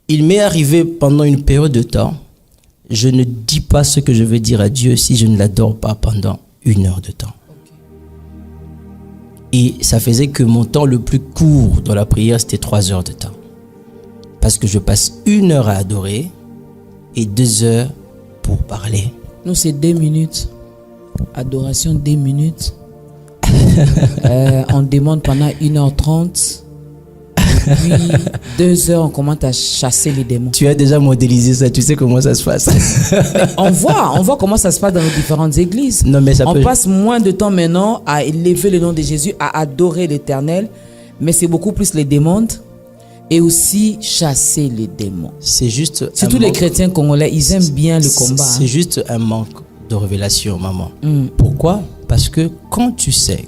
Il m'est arrivé pendant une période de temps, je ne dis pas ce que je veux dire à Dieu si je ne l'adore pas pendant 1 heure de temps. Et ça faisait que mon temps le plus court dans la prière, c'était 3 heures de temps. Parce que je passe 1 heure à adorer et 2 heures pour parler. Nous, c'est 2 minutes. Adoration, 2 minutes. On demande pendant 1h30. Et puis, 2 heures, on commence à chasser les démons. Tu as déjà modélisé ça, tu sais comment ça se passe. On voit comment ça se passe dans nos différentes églises. Non, mais ça on passe moins de temps maintenant à élever le nom de Jésus, à adorer l'Éternel. Mais c'est beaucoup plus les demandes et aussi chasser les démons. C'est juste. Surtout les chrétiens congolais, ils aiment bien le combat. C'est juste un manque de révélation, maman. Pourquoi? Parce que quand tu sais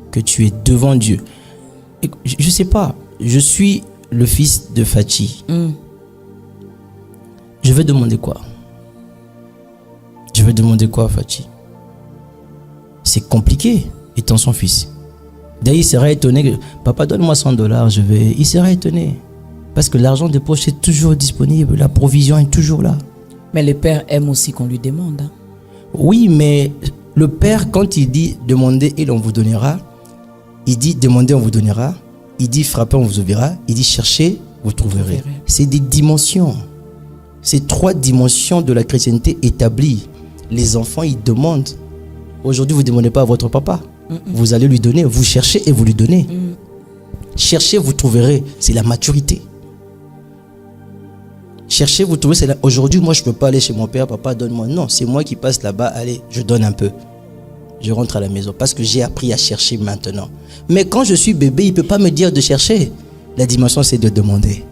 que tu es devant Dieu, je sais pas, je suis le fils de Fachi. Je vais demander quoi? Je vais demander quoi à Fachi? C'est compliqué étant son fils. D'ailleurs, il sera étonné que papa donne-moi $100, il sera étonné. Parce que l'argent de poche est toujours disponible, la provision est toujours là. Mais le père aime aussi qu'on lui demande. Hein? Oui, mais le père, quand il dit demandez et l'on vous donnera, il dit demandez, on vous donnera, il dit frappez, on vous ouvrira, il dit cherchez, vous trouverez. C'est des dimensions. C'est 3 dimensions de la chrétienté établies. Les enfants, ils demandent. Aujourd'hui, vous ne demandez pas à votre papa. Vous allez lui donner, vous cherchez et vous lui donnez. Cherchez, vous trouverez. C'est la maturité. Cherchez, vous trouvez. Aujourd'hui, moi, je ne peux pas aller chez mon père, papa, donne-moi. Non, c'est moi qui passe là-bas, allez, je donne un peu. Je rentre à la maison parce que j'ai appris à chercher maintenant. Mais quand je suis bébé, il ne peut pas me dire de chercher. La dimension, c'est de demander.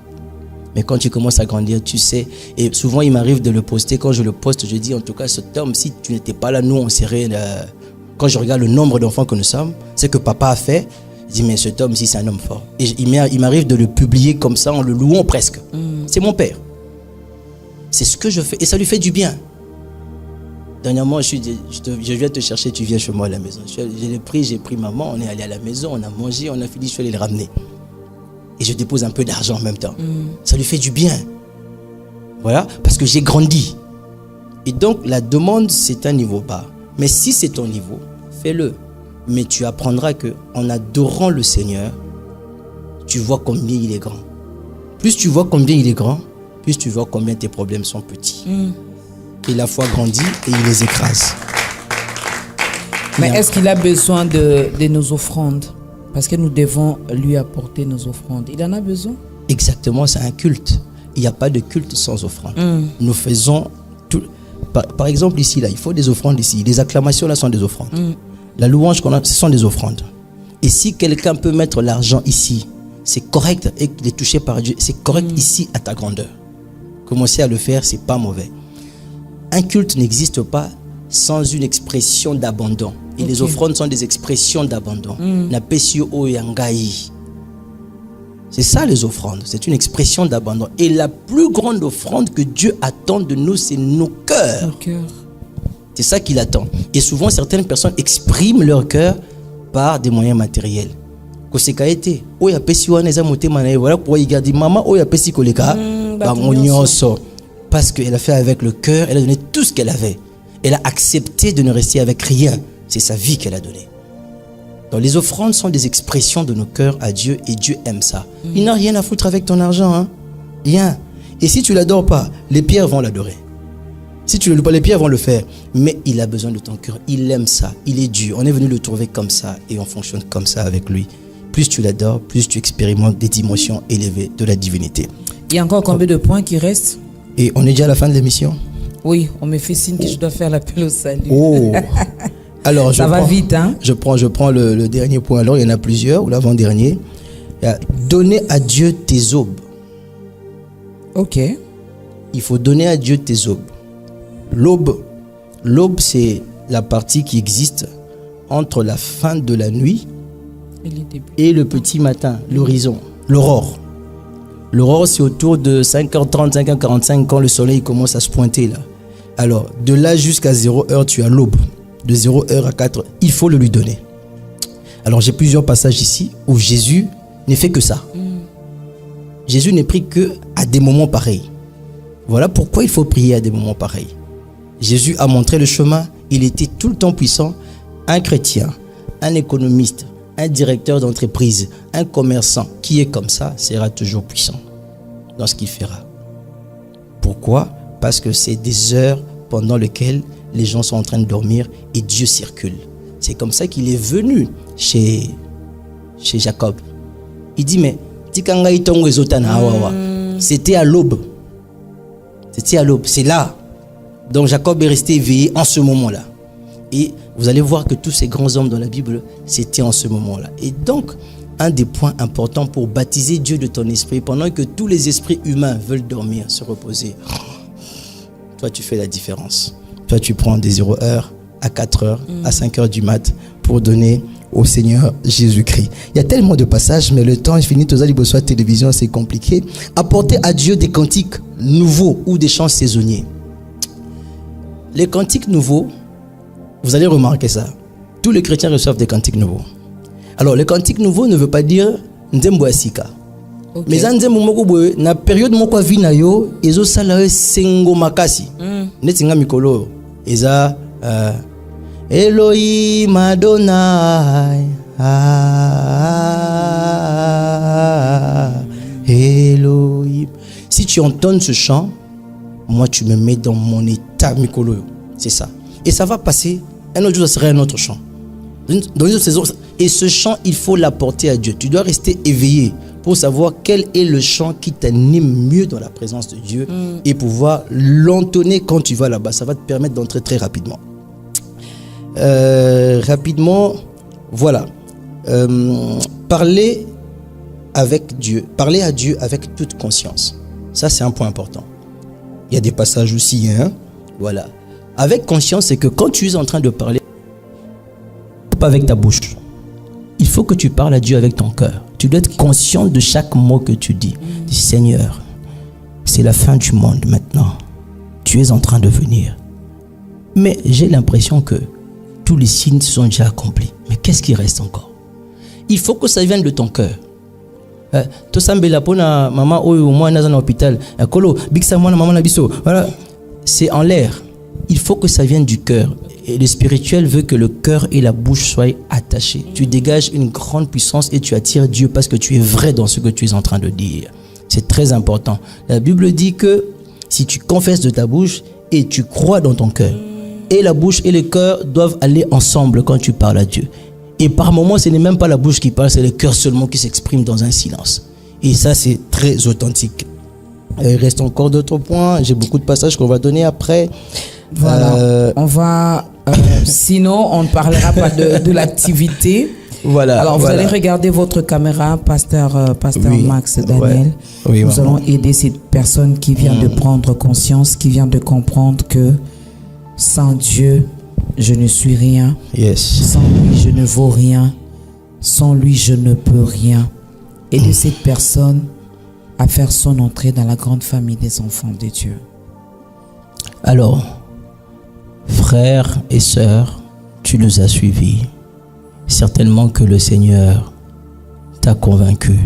Mais quand tu commences à grandir, tu sais. Et souvent, il m'arrive de le poster. Quand je le poste, je dis, en tout cas, cet homme, si tu n'étais pas là, nous, on serait... Quand je regarde le nombre d'enfants que nous sommes, c'est que papa a fait. Je dis, mais cet homme, si c'est un homme fort. Et il m'arrive de le publier comme ça, en le louant presque. C'est mon père. C'est ce que je fais. Et ça lui fait du bien. Dernièrement, je viens te chercher, tu viens chez moi à la maison. J'ai pris maman, on est allé à la maison, on a mangé, on a fini, je suis allé le ramener. Et je dépose un peu d'argent en même temps. Ça lui fait du bien. Voilà, parce que j'ai grandi. Et donc, la demande, c'est un niveau bas. Mais si c'est ton niveau, fais-le. Mais tu apprendras qu'en adorant le Seigneur, tu vois combien il est grand. Plus tu vois combien il est grand, plus tu vois combien tes problèmes sont petits. Et la foi grandit et il les écrase. Mais est-ce qu'il a besoin de nos offrandes? Parce que nous devons lui apporter nos offrandes. Il en a besoin? Exactement, c'est un culte. Il n'y a pas de culte sans offrande. Nous faisons tout. Par exemple, ici, là, il faut des offrandes ici. Les acclamations, là, sont des offrandes. La louange qu'on a, ce sont des offrandes. Et si quelqu'un peut mettre l'argent ici, c'est correct et qu'il est touché par Dieu, c'est correct ici à ta grandeur. Commencer à le faire, c'est pas mauvais. Un culte n'existe pas sans une expression d'abandon. Et les offrandes sont des expressions d'abandon. C'est ça les offrandes. C'est une expression d'abandon. Et la plus grande offrande que Dieu attend de nous, c'est nos cœurs. C'est ça qu'il attend. Et souvent, certaines personnes expriment leur cœur par des moyens matériels. Parce qu'elle a fait avec le cœur, elle a donné tout ce qu'elle avait. Elle a accepté de ne rester avec rien. C'est sa vie qu'elle a donnée. Donc les offrandes sont des expressions de nos cœurs à Dieu et Dieu aime ça. Il n'a rien à foutre avec ton argent. Hein? Rien. Et si tu ne l'adores pas, les pierres vont l'adorer. Si tu ne le pas, les pierres vont le faire. Mais il a besoin de ton cœur. Il aime ça. Il est Dieu. On est venu le trouver comme ça et on fonctionne comme ça avec lui. Plus tu l'adores, plus tu expérimentes des dimensions élevées de la divinité. Il y a encore combien de points qui restent? Et on est déjà à la fin de l'émission? Oui, on me fait signe que je dois faire l'appel au salut. Oh. Alors, ça va vite, hein? Je prends le dernier point. Alors, il y en a plusieurs, ou l'avant-dernier. Donner à Dieu tes aubes. Ok. Il faut donner à Dieu tes aubes. L'aube, c'est la partie qui existe entre la fin de la nuit et le petit matin, l'horizon, l'aurore. L'aurore, c'est autour de 5h30, 5h45 quand le soleil commence à se pointer là. Alors, de là jusqu'à 0h, tu as l'aube. De 0h à 4h, il faut le lui donner. Alors, j'ai plusieurs passages ici où Jésus ne fait que ça. Jésus n'est pris qu'à des moments pareils. Voilà pourquoi il faut prier à des moments pareils. Jésus a montré le chemin, il était tout le temps puissant. Un chrétien, un économiste, un directeur d'entreprise, un commerçant qui est comme ça sera toujours puissant dans ce qu'il fera. Pourquoi? Parce que c'est des heures pendant lesquelles les gens sont en train de dormir et Dieu circule. C'est comme ça qu'il est venu chez Jacob. Il dit, mais c'était à l'aube. C'était à l'aube, c'est là. Donc Jacob est resté éveillé en ce moment-là. Et vous allez voir que tous ces grands hommes dans la Bible, c'était en ce moment-là. Et donc, un des points importants pour baptiser Dieu de ton esprit, pendant que tous les esprits humains veulent dormir, se reposer, toi tu fais la différence. Toi tu prends des 0 heures à 4 heures, à 5 heures du mat pour donner au Seigneur Jésus-Christ. Il y a tellement de passages, mais le temps est fini. Tous les soit télévision, c'est compliqué. Apporter à Dieu des cantiques nouveaux ou des chants saisonniers. Les cantiques nouveaux, vous allez remarquer ça. Tous les chrétiens reçoivent des cantiques nouveaux. Alors, les cantiques nouveaux ne veut pas dire Nzembo Asika. Mais Nzembo Mokoboe, na période moko vina yo, ezo salawe sengo makasi. Netinga mikolo, eza Elohim Adonai. Elohim. Si tu entends ce chant, moi tu me mets dans mon état mikolo. C'est ça. Et ça va passer. Un autre jour, ça sera un autre chant. Dans une autre saison. Et ce chant, il faut l'apporter à Dieu. Tu dois rester éveillé pour savoir quel est le chant qui t'anime mieux dans la présence de Dieu et pouvoir l'entonner quand tu vas là-bas. Ça va te permettre d'entrer très rapidement. Voilà. Parler avec Dieu. Parler à Dieu avec toute conscience. Ça, c'est un point important. Il y a des passages aussi, hein. Voilà. Avec conscience, c'est que quand tu es en train de parler, pas avec ta bouche. Il faut que tu parles à Dieu avec ton cœur. Tu dois être conscient de chaque mot que tu dis. Dis, Seigneur, c'est la fin du monde maintenant. Tu es en train de venir. Mais j'ai l'impression que tous les signes sont déjà accomplis. Mais qu'est-ce qui reste encore? Il faut que ça vienne de ton cœur. C'est en l'air. Il faut que ça vienne du cœur. Et le spirituel veut que le cœur et la bouche soient attachés. Tu dégages une grande puissance et tu attires Dieu parce que tu es vrai dans ce que tu es en train de dire. C'est très important. La Bible dit que si tu confesses de ta bouche et tu crois dans ton cœur, et la bouche et le cœur doivent aller ensemble quand tu parles à Dieu. Et par moments, ce n'est même pas la bouche qui parle, c'est le cœur seulement qui s'exprime dans un silence. Et ça, c'est très authentique. Il reste encore d'autres points. J'ai beaucoup de passages qu'on va donner après. Voilà. On va... sinon, on ne parlera pas de l'activité. Voilà. Alors, vous allez regarder votre caméra, pasteur oui, Max Daniel. Ouais. Oui, nous allons aider cette personne qui vient de prendre conscience, qui vient de comprendre que sans Dieu, je ne suis rien. Yes. Sans lui, je ne vaux rien. Sans lui, je ne peux rien. Aider cette personne à faire son entrée dans la grande famille des enfants de Dieu. Alors, frères et sœurs, tu nous as suivis. Certainement que le Seigneur t'a convaincu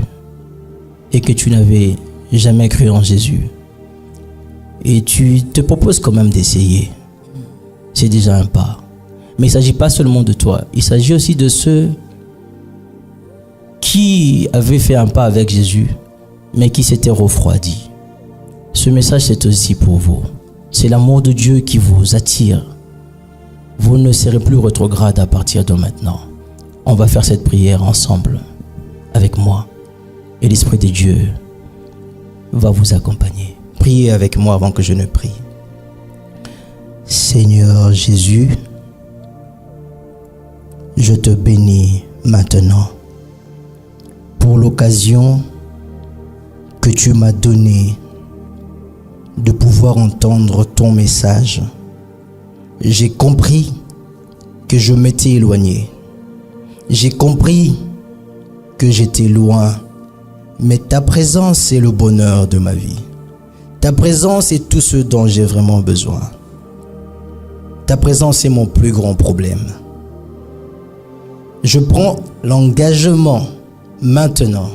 et que tu n'avais jamais cru en Jésus. Et tu te proposes quand même d'essayer. C'est déjà un pas. Mais il ne s'agit pas seulement de toi. Il s'agit aussi de ceux qui avaient fait un pas avec Jésus, mais qui s'étaient refroidis. Ce message, c'est aussi pour vous. C'est l'amour de Dieu qui vous attire. Vous ne serez plus rétrograde à partir de maintenant. On va faire cette prière ensemble, avec moi. Et l'Esprit de Dieu va vous accompagner. Priez avec moi avant que je ne prie. Seigneur Jésus, je te bénis maintenant pour l'occasion que tu m'as donnée de pouvoir entendre ton message. J'ai compris que je m'étais éloigné. J'ai compris que j'étais loin. Mais ta présence est le bonheur de ma vie. Ta présence est tout ce dont j'ai vraiment besoin. Ta présence est mon plus grand problème. Je prends l'engagement maintenant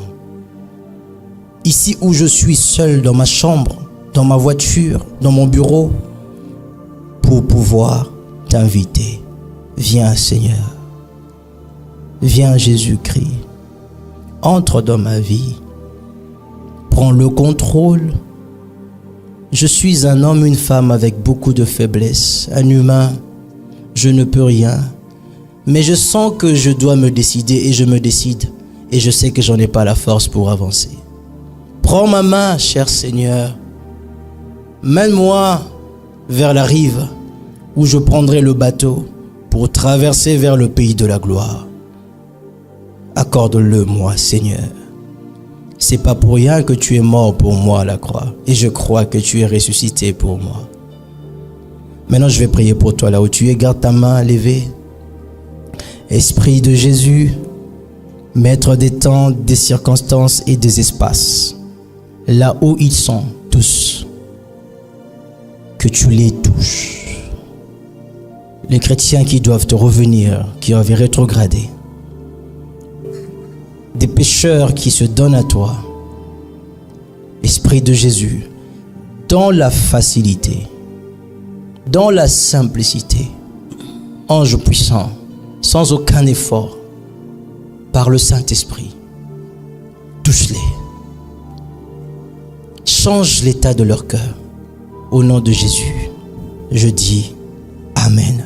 ici où je suis seul dans ma chambre, dans ma voiture, dans mon bureau, pour pouvoir t'inviter. Viens Seigneur, viens Jésus-Christ, entre dans ma vie, prends le contrôle. Je suis un homme, une femme avec beaucoup de faiblesses, un humain, je ne peux rien, mais je sens que je dois me décider et je me décide et je sais que j'en ai pas la force pour avancer. Prends ma main, cher Seigneur, mène-moi vers la rive où je prendrai le bateau pour traverser vers le pays de la gloire. Accorde-le-moi, Seigneur. C'est pas pour rien que tu es mort pour moi à la croix. Et je crois que tu es ressuscité pour moi. Maintenant, je vais prier pour toi là où tu es. Garde ta main levée. Esprit de Jésus, maître des temps, des circonstances et des espaces, là où ils sont tous, que tu les touches. Les chrétiens qui doivent te revenir, qui avaient rétrogradé, des pécheurs qui se donnent à toi, Esprit de Jésus, dans la facilité, dans la simplicité, ange puissant, sans aucun effort, par le Saint-Esprit, touche-les. Change l'état de leur cœur. Au nom de Jésus, je dis Amen.